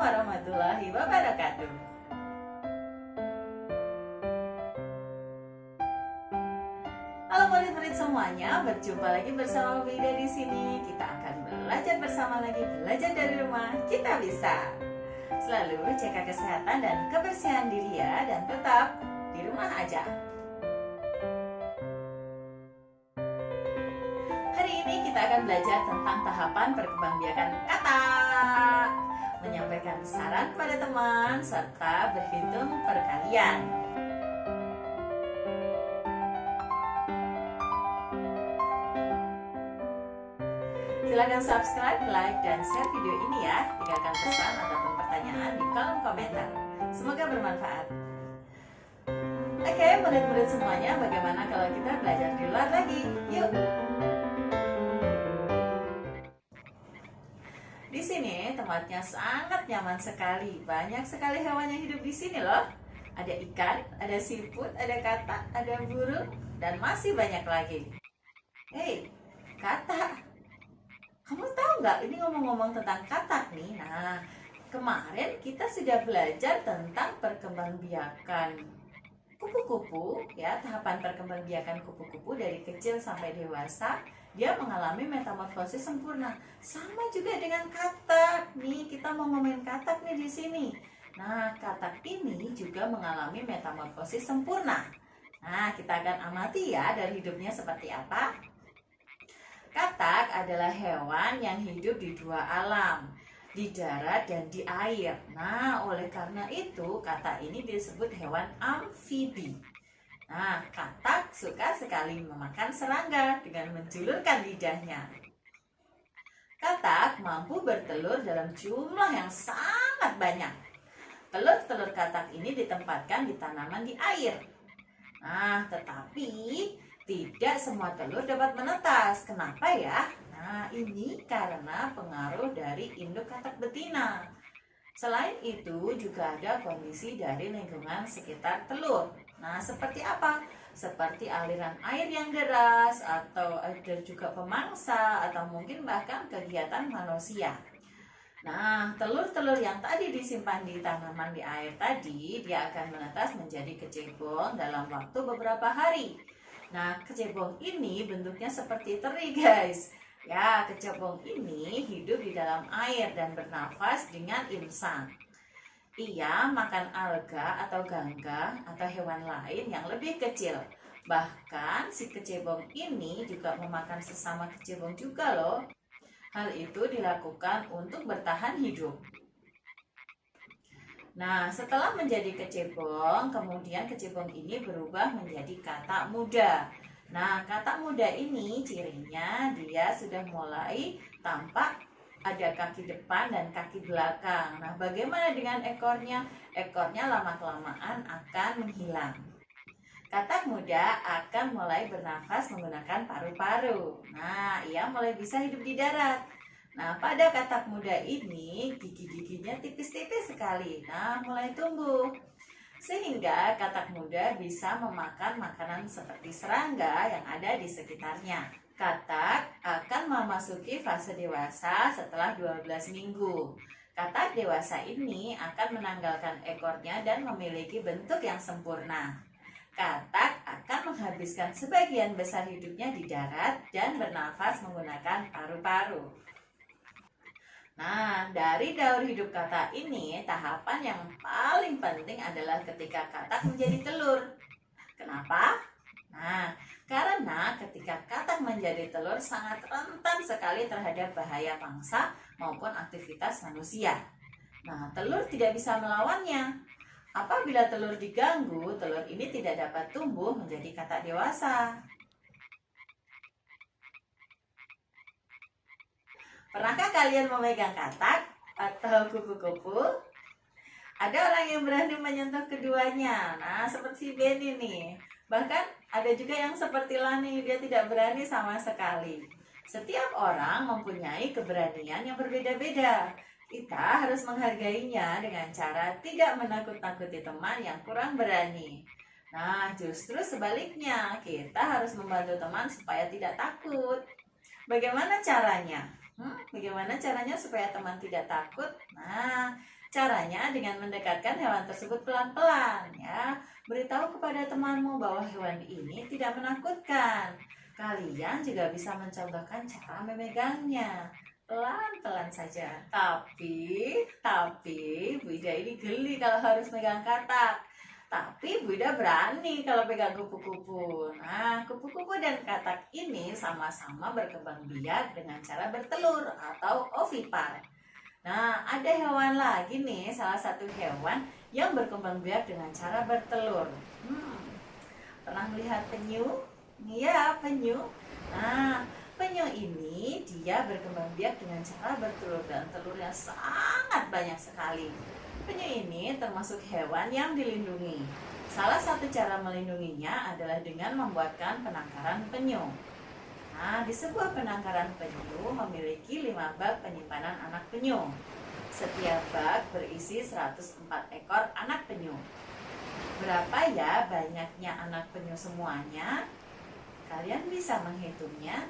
warahmatullahi wabarakatuh. Halo murid-murid semuanya, berjumpa lagi bersama Wida di sini. Kita akan belajar bersama lagi, belajar dari rumah. Kita bisa. Selalu jaga kesehatan dan kebersihan diri ya, dan tetap di rumah aja. Hari ini kita akan belajar tentang tahapan perkembangbiakan kata, menyampaikan saran kepada teman, serta berhitung perkalian. Silahkan subscribe, like, dan share video ini ya. Tinggalkan pesan ataupun pertanyaan di kolom komentar. Semoga bermanfaat. Oke, murid-murid semuanya, bagaimana kalau kita belajar di luar lagi? Yuk! Di sini tempatnya sangat nyaman sekali. Banyak sekali hewan yang hidup di sini loh. Ada ikan, ada siput, ada katak, ada burung, dan masih banyak lagi. Hei, katak! Kamu tahu nggak, ini ngomong-ngomong tentang katak nih. Nah, kemarin kita sudah belajar tentang perkembangbiakan kupu-kupu, ya, tahapan perkembangbiakan kupu-kupu dari kecil sampai dewasa. Dia mengalami metamorfosis sempurna. Sama juga dengan katak. Nih, kita mau ngomongin katak nih di sini. Nah, katak ini juga mengalami metamorfosis sempurna. Nah, kita akan amati ya dari hidupnya seperti apa. Katak adalah hewan yang hidup di dua alam, di darat dan di air. Nah, oleh karena itu katak ini disebut hewan amfibi. Nah, katak suka sekali memakan serangga dengan menjulurkan lidahnya. Katak mampu bertelur dalam jumlah yang sangat banyak. Telur-telur katak ini ditempatkan di tanaman di air. Nah, tetapi tidak semua telur dapat menetas. Kenapa ya? Nah, ini karena pengaruh dari induk katak betina. Selain itu, juga ada kondisi dari lingkungan sekitar telur. Nah, seperti apa? Seperti aliran air yang deras, atau ada juga pemangsa, atau mungkin bahkan kegiatan manusia. Nah, telur-telur yang tadi disimpan di tanaman di air tadi, dia akan menetas menjadi kecebong dalam waktu beberapa hari. Nah, kecebong ini bentuknya seperti teri, guys. Ya, kecebong ini hidup di dalam air dan bernafas dengan insang. Ia makan alga atau gangga atau hewan lain yang lebih kecil. Bahkan si kecebong ini juga memakan sesama kecebong juga loh. Hal itu dilakukan untuk bertahan hidup. Nah, setelah menjadi kecebong, kemudian kecebong ini berubah menjadi katak muda. Nah, katak muda ini cirinya dia sudah mulai tampak ada kaki depan dan kaki belakang. Nah, bagaimana dengan ekornya? Ekornya lama-kelamaan akan menghilang. Katak muda akan mulai bernafas menggunakan paru-paru. Nah, ia mulai bisa hidup di darat. Nah, pada katak muda ini gigi-giginya tipis-tipis sekali. Nah, mulai tumbuh. Sehingga katak muda bisa memakan makanan seperti serangga yang ada di sekitarnya. Katak akan memasuki fase dewasa setelah 12 minggu. Katak dewasa ini akan menanggalkan ekornya dan memiliki bentuk yang sempurna. Katak akan menghabiskan sebagian besar hidupnya di darat dan bernafas menggunakan paru-paru. Nah, dari daur hidup katak ini, tahapan yang paling penting adalah ketika katak menjadi telur. Kenapa? Nah, karena ketika katak menjadi telur sangat rentan sekali terhadap bahaya mangsa maupun aktivitas manusia. Nah, telur tidak bisa melawannya. Apabila telur diganggu, telur ini tidak dapat tumbuh menjadi katak dewasa. Pernahkah kalian memegang katak atau kupu-kupu? Ada orang yang berani menyentuh keduanya. Nah, seperti Benny nih. Bahkan ada juga yang seperti Lani, dia tidak berani sama sekali. Setiap orang mempunyai keberanian yang berbeda-beda. Kita harus menghargainya dengan cara tidak menakut-nakuti teman yang kurang berani. Nah, justru sebaliknya, kita harus membantu teman supaya tidak takut. Bagaimana caranya? Bagaimana caranya supaya teman tidak takut? Nah, Caranya dengan mendekatkan hewan tersebut pelan-pelan ya. Beritahu kepada temanmu bahwa hewan ini tidak menakutkan. Kalian juga bisa mencontohkan cara memegangnya. Pelan-pelan saja. Tapi Bu Ida ini geli kalau harus megang katak. Tapi Bu Ida berani kalau pegang kupu-kupu. Nah, kupu-kupu dan katak ini sama-sama berkembang biak dengan cara bertelur atau ovipar. Nah, ada hewan lagi nih, salah satu hewan yang berkembang biak dengan cara bertelur. Pernah melihat penyu? Iya, penyu. Nah, penyu ini dia berkembang biak dengan cara bertelur dan telurnya sangat banyak sekali. Penyu ini termasuk hewan yang dilindungi. Salah satu cara melindunginya adalah dengan membuatkan penangkaran penyu. Nah, di sebuah penangkaran penyu memiliki 5 bak penyimpanan anak penyu. Setiap bak berisi 104 ekor anak penyu. Berapa ya banyaknya anak penyu semuanya? Kalian bisa menghitungnya?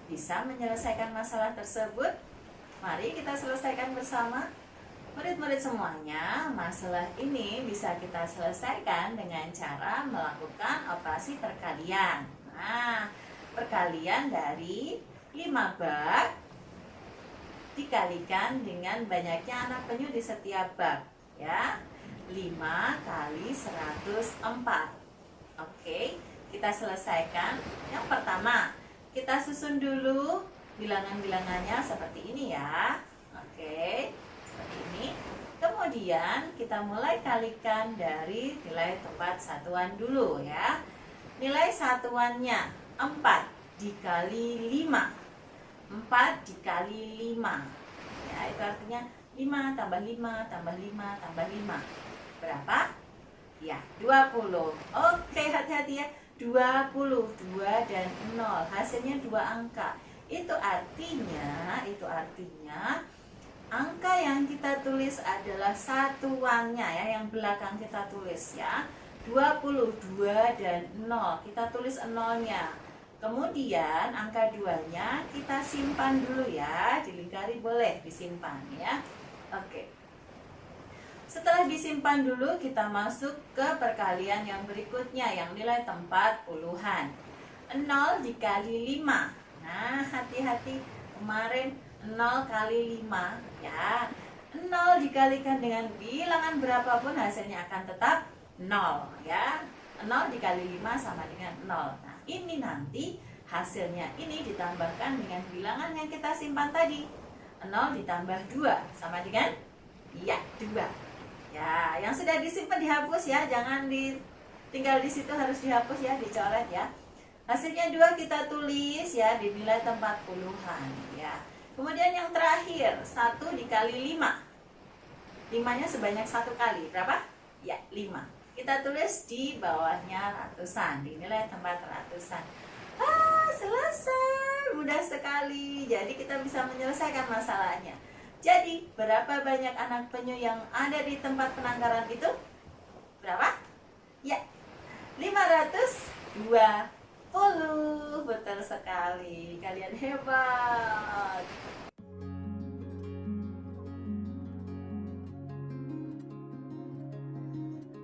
Bisa menyelesaikan masalah tersebut? Mari kita selesaikan bersama. Murid-murid semuanya, masalah ini bisa kita selesaikan dengan cara melakukan operasi perkalian. Nah, perkalian dari 5 bak dikalikan dengan banyaknya anak penyu di setiap bak, ya. 5 kali 104. Oke, kita selesaikan. Yang pertama, kita susun dulu bilangan-bilangannya seperti ini ya. Oke, seperti ini. Kemudian kita mulai kalikan dari nilai tempat satuan dulu ya. Nilai satuannya 4 dikali 5. 4 dikali 5. Ya, itu artinya 5 tambah 5 tambah 5 tambah 5. Berapa? Ya, 20. Oke, hati-hati ya. 20, 2 dan 0. Hasilnya 2 angka. Itu artinya angka yang kita tulis adalah satuannya ya, yang belakang kita tulis ya. 22 dan 0. Kita tulis 0-nya. Kemudian angka 2-nya kita simpan dulu ya. Dilingkari boleh disimpan ya. Oke. Setelah disimpan dulu, kita masuk ke perkalian yang berikutnya yang nilai tempat puluhan. 0 dikali 5. Nah, hati-hati, kemarin 0 kali 5 ya. 0 dikalikan dengan bilangan berapapun hasilnya akan tetap 0 ya. 0 dikali 5 sama dengan 0. Nah, ini nanti hasilnya ini ditambahkan dengan bilangan yang kita simpan tadi. 0 ditambah 2 sama dengan 2. Ya, yang sudah disimpan dihapus ya, jangan tinggal di situ, harus dihapus ya, dicoret ya. Hasilnya 2 kita tulis ya di nilai tempat puluhan ya. Kemudian yang terakhir 1 dikali 5. 5-nya sebanyak 1 kali. Berapa? Ya, 5. Kita tulis di bawahnya ratusan, di nilai tempat ratusan. Selesai. Mudah sekali. Jadi kita bisa menyelesaikan masalahnya. Jadi, berapa banyak anak penyu yang ada di tempat penangkaran itu? Berapa? Ya, 520. Betul sekali. Kalian hebat.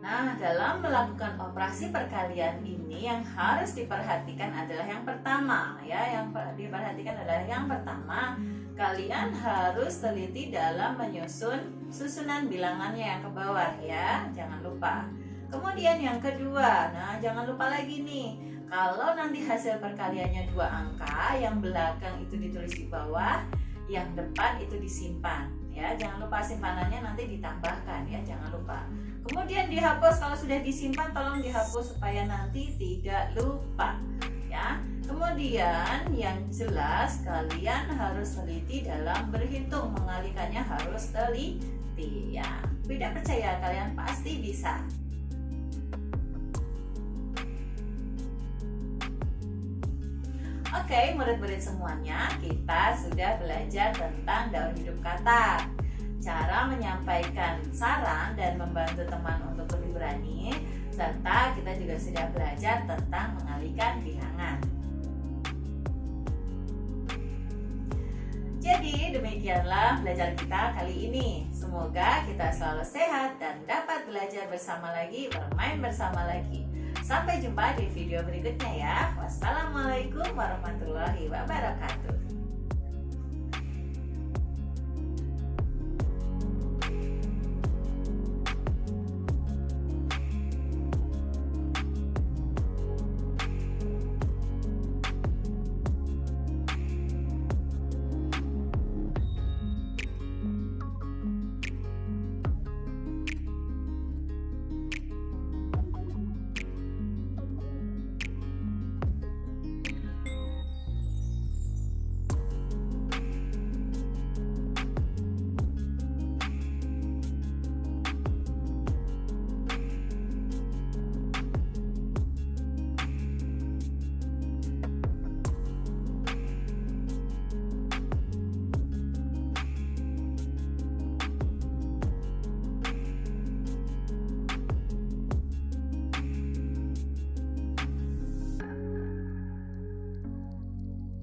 Nah, dalam melakukan operasi perkalian ini yang harus diperhatikan adalah yang pertama ya, kalian harus teliti dalam menyusun susunan bilangannya yang ke bawah ya, jangan lupa. Kemudian yang kedua, nah jangan lupa lagi nih, kalau nanti hasil perkaliannya 2 angka, yang belakang itu ditulis di bawah, yang depan itu disimpan ya, jangan lupa simpanannya nanti ditambahkan ya, jangan lupa. Kemudian dihapus, kalau sudah disimpan tolong dihapus supaya nanti tidak lupa ya. Kemudian yang jelas kalian harus teliti dalam berhitung, mengalikannya harus teliti ya. Tidak percaya, kalian pasti bisa. Oke, murid-murid semuanya, kita sudah belajar tentang daur hidup kata, cara menyampaikan saran dan membantu teman untuk lebih berani, serta kita juga sudah belajar tentang mengalihkan bilangan. Jadi demikianlah belajar kita kali ini. Semoga kita selalu sehat dan dapat belajar bersama lagi, bermain bersama lagi. Sampai jumpa di video berikutnya ya. Wassalamualaikum warahmatullahi wabarakatuh.